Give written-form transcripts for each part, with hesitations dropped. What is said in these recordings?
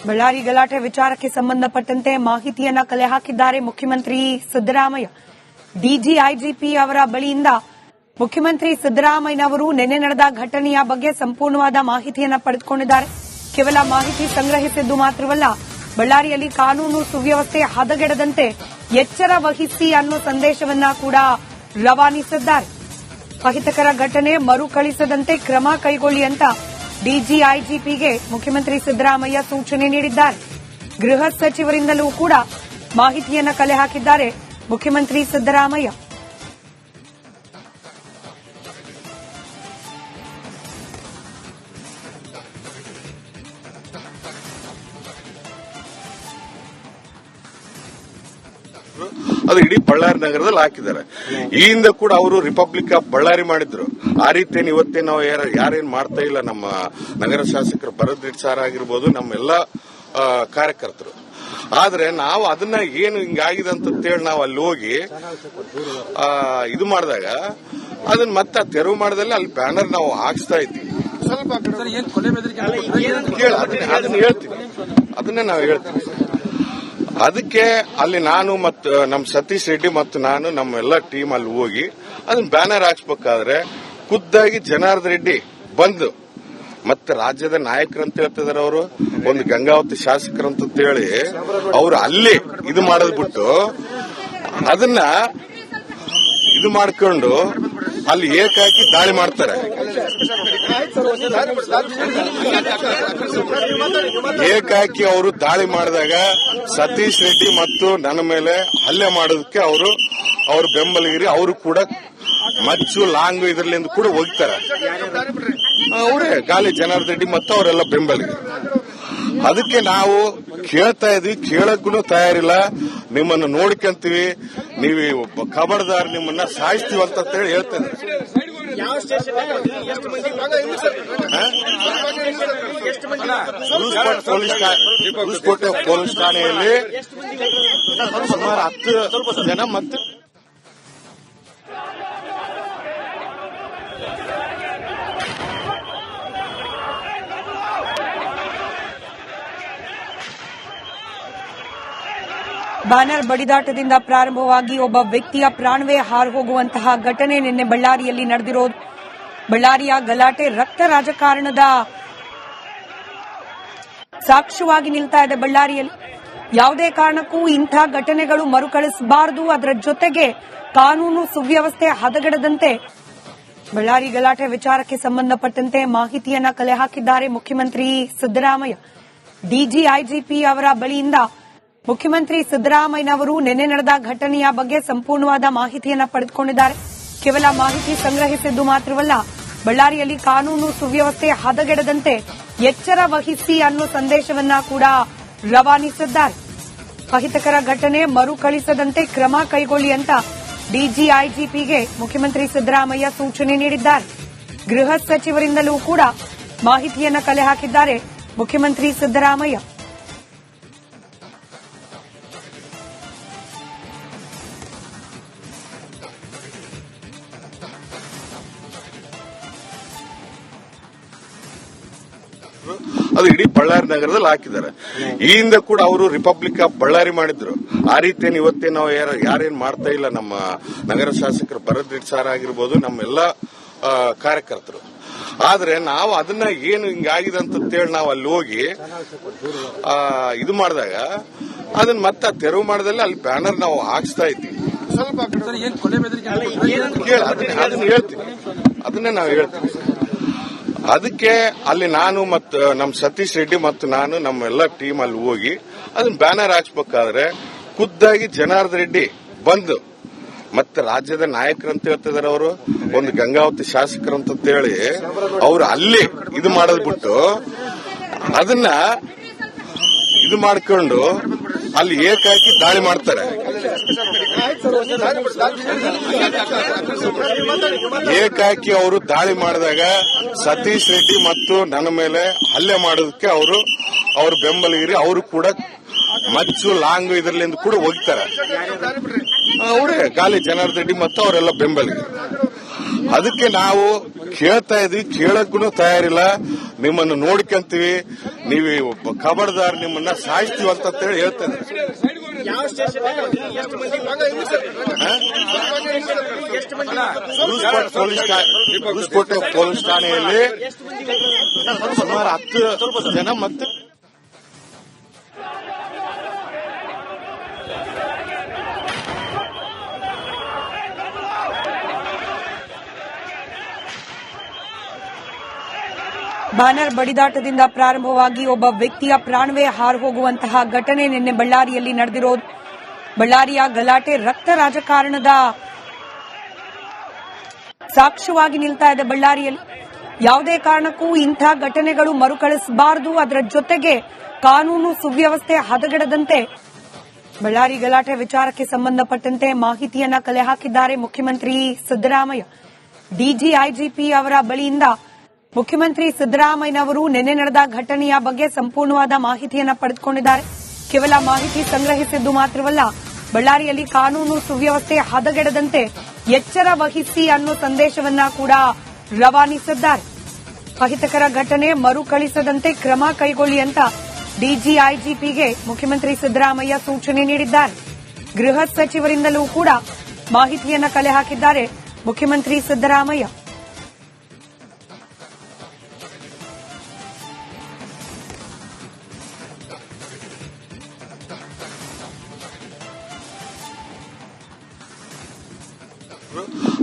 ಬಳ್ಳಾರಿ ಗಲಾಟೆ ವಿಚಾರಕ್ಕೆ ಸಂಬಂಧಪಟ್ಟಂತೆ ಮಾಹಿತಿಯನ್ನ ಕಲೆ ಹಾಕಿದ್ದಾರೆ ಮುಖ್ಯಮಂತ್ರಿ ಸಿದ್ದರಾಮಯ್ಯ. ಡಿಜಿಐಜಿಪಿ ಅವರ ಬಳಿಯಿಂದ ಮುಖ್ಯಮಂತ್ರಿ ಸಿದ್ದರಾಮಯ್ಯನವರು ನಿನ್ನೆ ನಡೆದ ಘಟನೆಯ ಬಗ್ಗೆ ಸಂಪೂರ್ಣವಾದ ಮಾಹಿತಿಯನ್ನ ಪಡೆದುಕೊಂಡಿದ್ದಾರೆ. ಕೇವಲ ಮಾಹಿತಿ ಸಂಗ್ರಹಿಸಿದ್ದು ಮಾತ್ರವಲ್ಲ, ಬಳ್ಳಾರಿಯಲ್ಲಿ ಕಾನೂನು ಸುವ್ಯವಸ್ಥೆ ಹದಗೆಡದಂತೆ ಎಚ್ಚರ ವಹಿಸಿ ಅನ್ನೋ ಸಂದೇಶವನ್ನ ಕೂಡ ರವಾನಿಸಿದ್ದಾರೆ. ಅಹಿತಕರ ಘಟನೆ ಮರುಕಳಿಸದಂತೆ ಕ್ರಮ ಕೈಗೊಳ್ಳಿ ಅಂತ ಡಿಜಿಐಜಿಪಿಗೆ ಮುಖ್ಯಮಂತ್ರಿ ಸಿದ್ದರಾಮಯ್ಯ ಸೂಚನೆ ನೀಡಿದ್ದಾರೆ. ಗೃಹ ಸಚಿವರಿಂದಲೂ ಕೂಡ ಮಾಹಿತಿಯನ್ನ ಕಲೆ ಹಾಕಿದ್ದಾರೆ ಮುಖ್ಯಮಂತ್ರಿ ಸಿದ್ದರಾಮಯ್ಯ. ಅದು ಇಡೀ ಬಳ್ಳಾರಿ ನಗರದಲ್ಲಿ ಹಾಕಿದ್ದಾರೆ. ಈ ಹಿಂದೆ ಕೂಡ ಅವರು ರಿಪಬ್ಲಿಕ್ ಆಫ್ ಬಳ್ಳಾರಿ ಮಾಡಿದ್ರು. ಆ ರೀತಿಯನ್ನು ಇವತ್ತೇ ನಾವು ಯಾರೇನ್ ಮಾಡ್ತಾ ಇಲ್ಲ. ನಮ್ಮ ನಗರ ಶಾಸಕರು ಭರತ್ ರೆಡ್ಡಿ ಸಾರ್ ಆಗಿರ್ಬೋದು, ನಮ್ಮೆಲ್ಲ ಕಾರ್ಯಕರ್ತರು. ಆದ್ರೆ ನಾವು ಅದನ್ನ ಏನು ಹಿಂಗಾಗಿದೆ ಅಂತೇಳಿ ನಾವು ಅಲ್ಲಿ ಹೋಗಿ ಇದು ಮಾಡಿದಾಗ ಅದನ್ನ ಮತ್ತೆ ತೆರವು ಮಾಡಿದಲ್ಲಿ ಅಲ್ಲಿ ಬ್ಯಾನರ್ ನಾವು ಹಾಕ್ಸ್ತಾ ಇದ್ದೀವಿ. ಅದನ್ನೇ ನಾವು ಹೇಳ್ತೀವಿ. ಅದಕ್ಕೆ ಅಲ್ಲಿ ನಾನು ಮತ್ತು ನಮ್ಮ ಸತೀಶ್ ರೆಡ್ಡಿ ಮತ್ತು ನಾನು ನಮ್ಮೆಲ್ಲ ಟೀಮ್ ಅಲ್ಲಿ ಹೋಗಿ ಅದನ್ನ ಬ್ಯಾನರ್ ಹಾಕ್ಸ್ಬೇಕಾದ್ರೆ ಖುದ್ದಾಗಿ ಜನಾರ್ದನ್ ರೆಡ್ಡಿ ಬಂದು ಮತ್ತೆ ರಾಜ್ಯದ ನಾಯಕರಂತ ಹೇಳ್ತಿದಾರೆ. ಅವರು ಒಂದು ಗಂಗಾವತಿ ಶಾಸಕರಂತ ಹೇಳಿ ಅವರು ಅಲ್ಲಿ ಇದು ಮಾಡೋದ್ ಬಿಟ್ಟು ಅದನ್ನ ಇದು ಮಾಡ್ಕೊಂಡು ಅಲ್ಲಿ ಏಕಾಕಿ ದಾಳಿ ಮಾಡ್ತಾರೆ. ಏಕಾಕಿ ಅವರು ದಾಳಿ ಮಾಡಿದಾಗ ಸತೀಶ್ ರೆಡ್ಡಿ ಮತ್ತು ನನ್ನ ಮೇಲೆ ಹಲ್ಲೆ ಮಾಡೋದಕ್ಕೆ ಅವ್ರ ಬೆಂಬಲಿಗರಿ ಅವರು ಕೂಡ ಮಚ್ಚು ಲಾಂಗು ಇದರಲ್ಲಿಂದ ಕೂಡ ಹೋಗ್ತಾರೆ. ಅವರೇ ಗಾಲಿ ಜನಾರ್ದನ್ ರೆಡ್ಡಿ ಮತ್ತು ಅವರೆಲ್ಲ ಬೆಂಬಲಿಗರು. ಅದಕ್ಕೆ ನಾವು ಕೇಳ್ತಾ ಇದ್ವಿ, ಕೇಳಕ್ಕೂ ತಯಾರಿಲ್ಲ. ನಿಮ್ಮನ್ನು ನೋಡ್ಕೊಂತೀವಿ, ನೀವು ಖಬರ್ದಾರ್, ನಿಮ್ಮನ್ನ ಸಾಯಿಸ್ತೀವಿ ಅಂತ ಹೇಳಿ ಹೇಳ್ತೇನೆ. ಪೊಲೀಸ್ ಠಾಣೆಯಲ್ಲಿ ಸುಮಾರು 10 ಜನ ಮತ್ತು ಬ್ಯಾನರ್ ಬಡಿದಾಟದಿಂದ ಪ್ರಾರಂಭವಾಗಿ ಒಬ್ಬ ವ್ಯಕ್ತಿಯ ಪ್ರಾಣವೇ ಹಾರು ಹೋಗುವಂತಹ ಘಟನೆ ನಿನ್ನೆ ಬಳ್ಳಾರಿಯಲ್ಲಿ ನಡೆದಿರೋದು. ಬಳ್ಳಾರಿಯ ಗಲಾಟೆ ರಕ್ತ ರಾಜಕಾರಣದ ಸಾಕ್ಷ್ಯವಾಗಿ ನಿಲ್ತಾ ಇದೆ. ಬಳ್ಳಾರಿಯಲ್ಲಿ ಯಾವುದೇ ಕಾರಣಕ್ಕೂ ಇಂಥ ಘಟನೆಗಳು ಮರುಕಳಿಸಬಾರದು. ಅದರ ಜೊತೆಗೆ ಕಾನೂನು ಸುವ್ಯವಸ್ಥೆ ಹದಗೆಡದಂತೆ ಬಳ್ಳಾರಿ ಗಲಾಟೆ ವಿಚಾರಕ್ಕೆ ಸಂಬಂಧಪಟ್ಟಂತೆ ಮಾಹಿತಿಯನ್ನ ಕಲೆ ಹಾಕಿದ್ದಾರೆ ಮುಖ್ಯಮಂತ್ರಿ ಸಿದ್ದರಾಮಯ್ಯ. ಡಿಜಿಐಜಿಪಿ ಅವರ ಬಳಿಯಿಂದ ಮುಖ್ಯಮಂತ್ರಿ ಸಿದ್ದರಾಮಯ್ಯನವರು ನಿನ್ನೆ ನಡೆದ ಘಟನೆಯ ಬಗ್ಗೆ ಸಂಪೂರ್ಣವಾದ ಮಾಹಿತಿಯನ್ನ ಪಡೆದುಕೊಂಡಿದ್ದಾರೆ. ಕೇವಲ ಮಾಹಿತಿ ಸಂಗ್ರಹಿಸಿದ್ದು ಮಾತ್ರವಲ್ಲ, ಬಳ್ಳಾರಿಯಲ್ಲಿ ಕಾನೂನು ಸುವ್ಯವಸ್ಥೆ ಹದಗೆಡದಂತೆ ಎಚ್ಚರ ವಹಿಸಿ ಅನ್ನೋ ಸಂದೇಶವನ್ನ ಕೂಡ ರವಾನಿಸಿದ್ದಾರೆ. ಅಹಿತಕರ ಘಟನೆ ಮರುಕಳಿಸದಂತೆ ಕ್ರಮ ಕೈಗೊಳ್ಳಿ ಅಂತ ಡಿಜಿಐಜಿಪಿಗೆ ಮುಖ್ಯಮಂತ್ರಿ ಸಿದ್ದರಾಮಯ್ಯ ಸೂಚನೆ ನೀಡಿದ್ದಾರೆ. ಗೃಹ ಸಚಿವರಿಂದಲೂ ಕೂಡ ಮಾಹಿತಿಯನ್ನ ಕಲೆ ಹಾಕಿದ್ದಾರೆ ಮುಖ್ಯಮಂತ್ರಿ ಸಿದ್ದರಾಮಯ್ಯ. ಅದು ಇಡೀ ಬಳ್ಳಾರಿ ನಗರದಲ್ಲಿ ಹಾಕಿದ್ದಾರೆ. ಈ ಹಿಂದೆ ಕೂಡ ಅವರು ರಿಪಬ್ಲಿಕ್ ಆಫ್ ಬಳ್ಳಾರಿ ಮಾಡಿದ್ರು. ಆ ರೀತಿಯನ್ನು ಇವತ್ತೇ ನಾವು ಯಾರೇನ್ ಮಾಡ್ತಾ ಇಲ್ಲ. ನಮ್ಮ ನಗರ ಶಾಸಕರು ಭರತ್ ರೆಡ್ಡಿ ಸಾರ್ ಆಗಿರ್ಬೋದು, ನಮ್ಮೆಲ್ಲ ಕಾರ್ಯಕರ್ತರು. ಆದ್ರೆ ನಾವು ಅದನ್ನ ಏನು ಹಿಂಗಾಗಿದೆ ಅಂತೇಳಿ ನಾವು ಅಲ್ಲಿ ಹೋಗಿ ಇದು ಮಾಡಿದಾಗ ಅದನ್ನ ಮತ್ತೆ ತೆರವು ಮಾಡಿದಲ್ಲಿ ಅಲ್ಲಿ ಬ್ಯಾನರ್ ನಾವು ಹಾಕ್ಸ್ತಾ ಇದ್ದೀವಿ. ಅದನ್ನ ಹೇಳ್ತೀವಿ. ಅದನ್ನೇ ನಾವು ಹೇಳ್ತೀವಿ. ಅದಕ್ಕೆ ಅಲ್ಲಿ ನಾನು ಮತ್ತು ನಮ್ಮ ಸತೀಶ್ ರೆಡ್ಡಿ ಮತ್ತು ನಾನು ನಮ್ಮೆಲ್ಲ ಟೀಮ್ ಅಲ್ಲಿ ಹೋಗಿ ಅದನ್ನ ಬ್ಯಾನರ್ ಹಾಕ್ಸ್ಬೇಕಾದ್ರೆ ಖುದ್ದಾಗಿ ಜನಾರ್ದನ್ ರೆಡ್ಡಿ ಬಂದು ಮತ್ತೆ ರಾಜ್ಯದ ನಾಯಕರಂತ ಹೇಳ್ತಿದಾರೆ. ಅವರು ಒಂದು ಗಂಗಾವತಿ ಶಾಸಕರಂತ ಹೇಳಿ ಅವರು ಅಲ್ಲಿ ಇದು ಮಾಡೋದ್ ಬಿಟ್ಟು ಅದನ್ನ ಇದು ಮಾಡ್ಕೊಂಡು ಅಲ್ಲಿ ಏಕಾಕಿ ದಾಳಿ ಮಾಡ್ತಾರೆ. ಏಕಾಕಿ ಅವರು ದಾಳಿ ಮಾಡಿದಾಗ ಸತೀಶ್ ರೆಡ್ಡಿ ಮತ್ತು ನನ್ನ ಮೇಲೆ ಹಲ್ಲೆ ಮಾಡೋದಕ್ಕೆ ಅವ್ರ ಬೆಂಬಲಿಗರಿ ಅವರು ಕೂಡ ಮಚ್ಚು ಲಾಂಗು ಇದರಲ್ಲಿಂದ ಕೂಡ ಹೋಗ್ತಾರೆ. ಅವರೇ ಗಾಲಿ ಜನಾರ್ದನ್ ರೆಡ್ಡಿ ಮತ್ತು ಅವರೆಲ್ಲ ಬೆಂಬಲಿಗರು. ಅದಕ್ಕೆ ನಾವು ಕೇಳ್ತಾ ಇದ್ವಿ, ಕೇಳಕ್ಕೂ ತಯಾರಿಲ್ಲ. ನಿಮ್ಮನ್ನು ನೋಡ್ಕೊಂತೀವಿ, ನೀವು ಖಬರ್ದಾರ್, ನಿಮ್ಮನ್ನ ಸಾಯಿಸ್ತೀವಿ ಅಂತ ಹೇಳಿ ಹೇಳ್ತಾ ಇದ್ವಿ. ಗುರುಸ್ಕೋಟೆ ಪೊಲೀಸ್ ಠಾಣೆಯಲ್ಲಿ ಸುಮಾರು 10 ಜನ ಮತ್ತೆ ಬ್ಯಾನರ್ ಬಡಿದಾಟದಿಂದ ಪ್ರಾರಂಭವಾಗಿ ಒಬ್ಬ ವ್ಯಕ್ತಿಯ ಪ್ರಾಣವೇ ಹಾರು ಹೋಗುವಂತಹ ಘಟನೆ ನಿನ್ನೆ ಬಳ್ಳಾರಿಯಲ್ಲಿ ನಡೆದಿರೋದು. ಬಳ್ಳಾರಿಯ ಗಲಾಟೆ ರಕ್ತ ರಾಜಕಾರಣದ ಸಾಕ್ಷ್ಯವಾಗಿ ನಿಲ್ತಾ ಇದೆ. ಬಳ್ಳಾರಿಯಲ್ಲಿ ಯಾವುದೇ ಕಾರಣಕ್ಕೂ ಇಂಥ ಘಟನೆಗಳು ಮರುಕಳಿಸಬಾರದು. ಅದರ ಜೊತೆಗೆ ಕಾನೂನು ಸುವ್ಯವಸ್ಥೆ ಹದಗೆಡದಂತೆ ಬಳ್ಳಾರಿ ಗಲಾಟೆ ವಿಚಾರಕ್ಕೆ ಸಂಬಂಧಪಟ್ಟಂತೆ ಮಾಹಿತಿಯನ್ನ ಕಲೆ ಹಾಕಿದ್ದಾರೆ ಮುಖ್ಯಮಂತ್ರಿ ಸಿದ್ದರಾಮಯ್ಯ. ಡಿಜಿಐಜಿಪಿ ಅವರ ಬಳಿಯಿಂದ ಮುಖ್ಯಮಂತ್ರಿ ಸಿದ್ದರಾಮಯ್ಯನವರು ನಿನ್ನೆ ನಡೆದ ಘಟನೆಯ ಬಗ್ಗೆ ಸಂಪೂರ್ಣವಾದ ಮಾಹಿತಿಯನ್ನ ಪಡೆದುಕೊಂಡಿದ್ದಾರೆ. ಕೇವಲ ಮಾಹಿತಿ ಸಂಗ್ರಹಿಸಿದ್ದು ಮಾತ್ರವಲ್ಲ, ಬಳ್ಳಾರಿಯಲ್ಲಿ ಕಾನೂನು ಸುವ್ಯವಸ್ಥೆ ಹದಗೆಡದಂತೆ ಎಚ್ಚರ ವಹಿಸಿ ಅನ್ನೋ ಸಂದೇಶವನ್ನ ಕೂಡ ರವಾನಿಸಿದ್ದಾರೆ. ಅಹಿತಕರ ಘಟನೆ ಮರುಕಳಿಸದಂತೆ ಕ್ರಮ ಕೈಗೊಳ್ಳಿ ಅಂತ ಡಿಜಿಐಜಿಪಿಗೆ ಮುಖ್ಯಮಂತ್ರಿ ಸಿದ್ದರಾಮಯ್ಯ ಸೂಚನೆ ನೀಡಿದ್ದಾರೆ. ಗೃಹ ಸಚಿವರಿಂದಲೂ ಕೂಡ ಮಾಹಿತಿಯನ್ನ ಕಲೆ ಹಾಕಿದ್ದಾರೆ ಮುಖ್ಯಮಂತ್ರಿ ಸಿದ್ದರಾಮಯ್ಯ.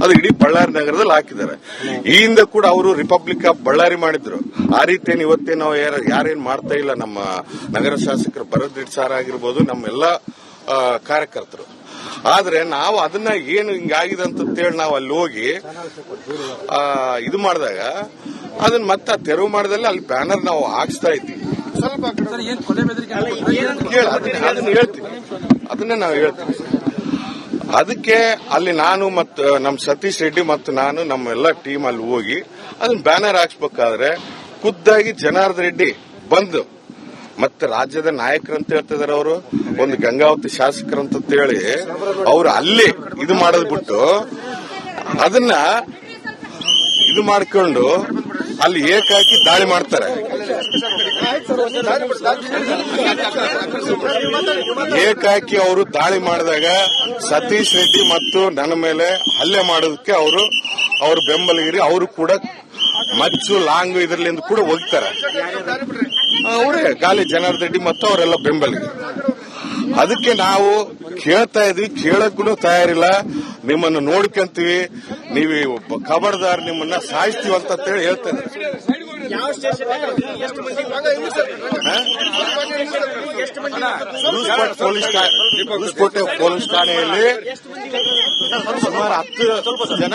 ಅದು ಇಡೀ ಬಳ್ಳಾರಿ ನಗರದಲ್ಲಿ ಹಾಕಿದ್ದಾರೆ. ಈ ಹಿಂದೆ ಕೂಡ ಅವರು ರಿಪಬ್ಲಿಕ್ ಆಫ್ ಬಳ್ಳಾರಿ ಮಾಡಿದ್ರು. ಆ ರೀತಿಯನ್ನು ಇವತ್ತೇ ನಾವು ಯಾರೇನ್ ಮಾಡ್ತಾ ಇಲ್ಲ. ನಮ್ಮ ನಗರ ಶಾಸಕರು ಭರತ್ ಸಾರ್ ಆಗಿರ್ಬೋದು, ನಮ್ಮೆಲ್ಲ ಕಾರ್ಯಕರ್ತರು. ಆದ್ರೆ ನಾವು ಅದನ್ನ ಏನು ಹಿಂಗಾಗಿದೆ ಅಂತೇಳಿ ನಾವು ಅಲ್ಲಿ ಹೋಗಿ ಇದು ಮಾಡಿದಾಗ ಅದನ್ನ ಮತ್ತೆ ತೆರವು ಮಾಡಿದಲ್ಲಿ ಅಲ್ಲಿ ಬ್ಯಾನರ್ ನಾವು ಹಾಕ್ಸ್ತಾ ಇದ್ವಿ. ಅದನ್ನೇ ನಾವು ಹೇಳ್ತೀವಿ. ಅದಕ್ಕೆ ಅಲ್ಲಿ ನಾನು ಮತ್ತು ನಮ್ಮ ಸತೀಶ್ ರೆಡ್ಡಿ ಮತ್ತು ನಾನು ನಮ್ಮೆಲ್ಲ ಟೀಮ್ ಅಲ್ಲಿ ಹೋಗಿ ಅದನ್ನ ಬ್ಯಾನರ್ ಹಾಕ್ಸ್ಬೇಕಾದ್ರೆ ಖುದ್ದಾಗಿ ಜನಾರ್ದನ್ ರೆಡ್ಡಿ ಬಂದು ಮತ್ತೆ ರಾಜ್ಯದ ನಾಯಕರಂತ ಹೇಳ್ತಿದಾರೆ. ಅವರು ಒಂದು ಗಂಗಾವತಿ ಶಾಸಕರಂತ ಹೇಳಿ ಅವರು ಅಲ್ಲಿ ಇದು ಮಾಡೋದ್ ಬಿಟ್ಟು ಅದನ್ನ ಇದು ಮಾಡ್ಕೊಂಡು ಅಲ್ಲಿ ಏಕಾಕಿ ದಾಳಿ ಮಾಡ್ತಾರೆ. ಏಕಾಕಿ ಅವರು ದಾಳಿ ಮಾಡಿದಾಗ ಸತೀಶ್ ರೆಡ್ಡಿ ಮತ್ತು ನನ್ನ ಮೇಲೆ ಹಲ್ಲೆ ಮಾಡೋದಕ್ಕೆ ಅವರು ಬೆಂಬಲಿಗರಿ ಅವರು ಕೂಡ ಮಚ್ಚು ಲಾಂಗ್ ಇದರಲ್ಲಿಂದ ಕೂಡ ಹೋಗ್ತಾರೆ. ಅವರೇ ಗಾಲಿ ಜನಾರ್ದನ್ ರೆಡ್ಡಿ ಮತ್ತು ಅವರೆಲ್ಲ ಬೆಂಬಲಿಗರು. ಅದಕ್ಕೆ ನಾವು ಕೇಳ್ತಾ ಇದ್ವಿ, ಕೇಳಕ್ಕೂ ತಯಾರಿಲ್ಲ. ನಿಮ್ಮನ್ನು ನೋಡ್ಕೊಂತೀವಿ, ನೀವು ಖಬರ್ದಾರ್, ನಿಮ್ಮನ್ನ ಸಾಯಿಸ್ತೀವಿ ಅಂತ ಹೇಳಿ ಹೇಳ್ತಾ ಇದ್ವಿ. ಗುರುಸ್ಕೋಟೆ ಪೊಲೀಸ್ ಠಾಣೆಯಲ್ಲಿ ಸುಮಾರು 10 ಜನ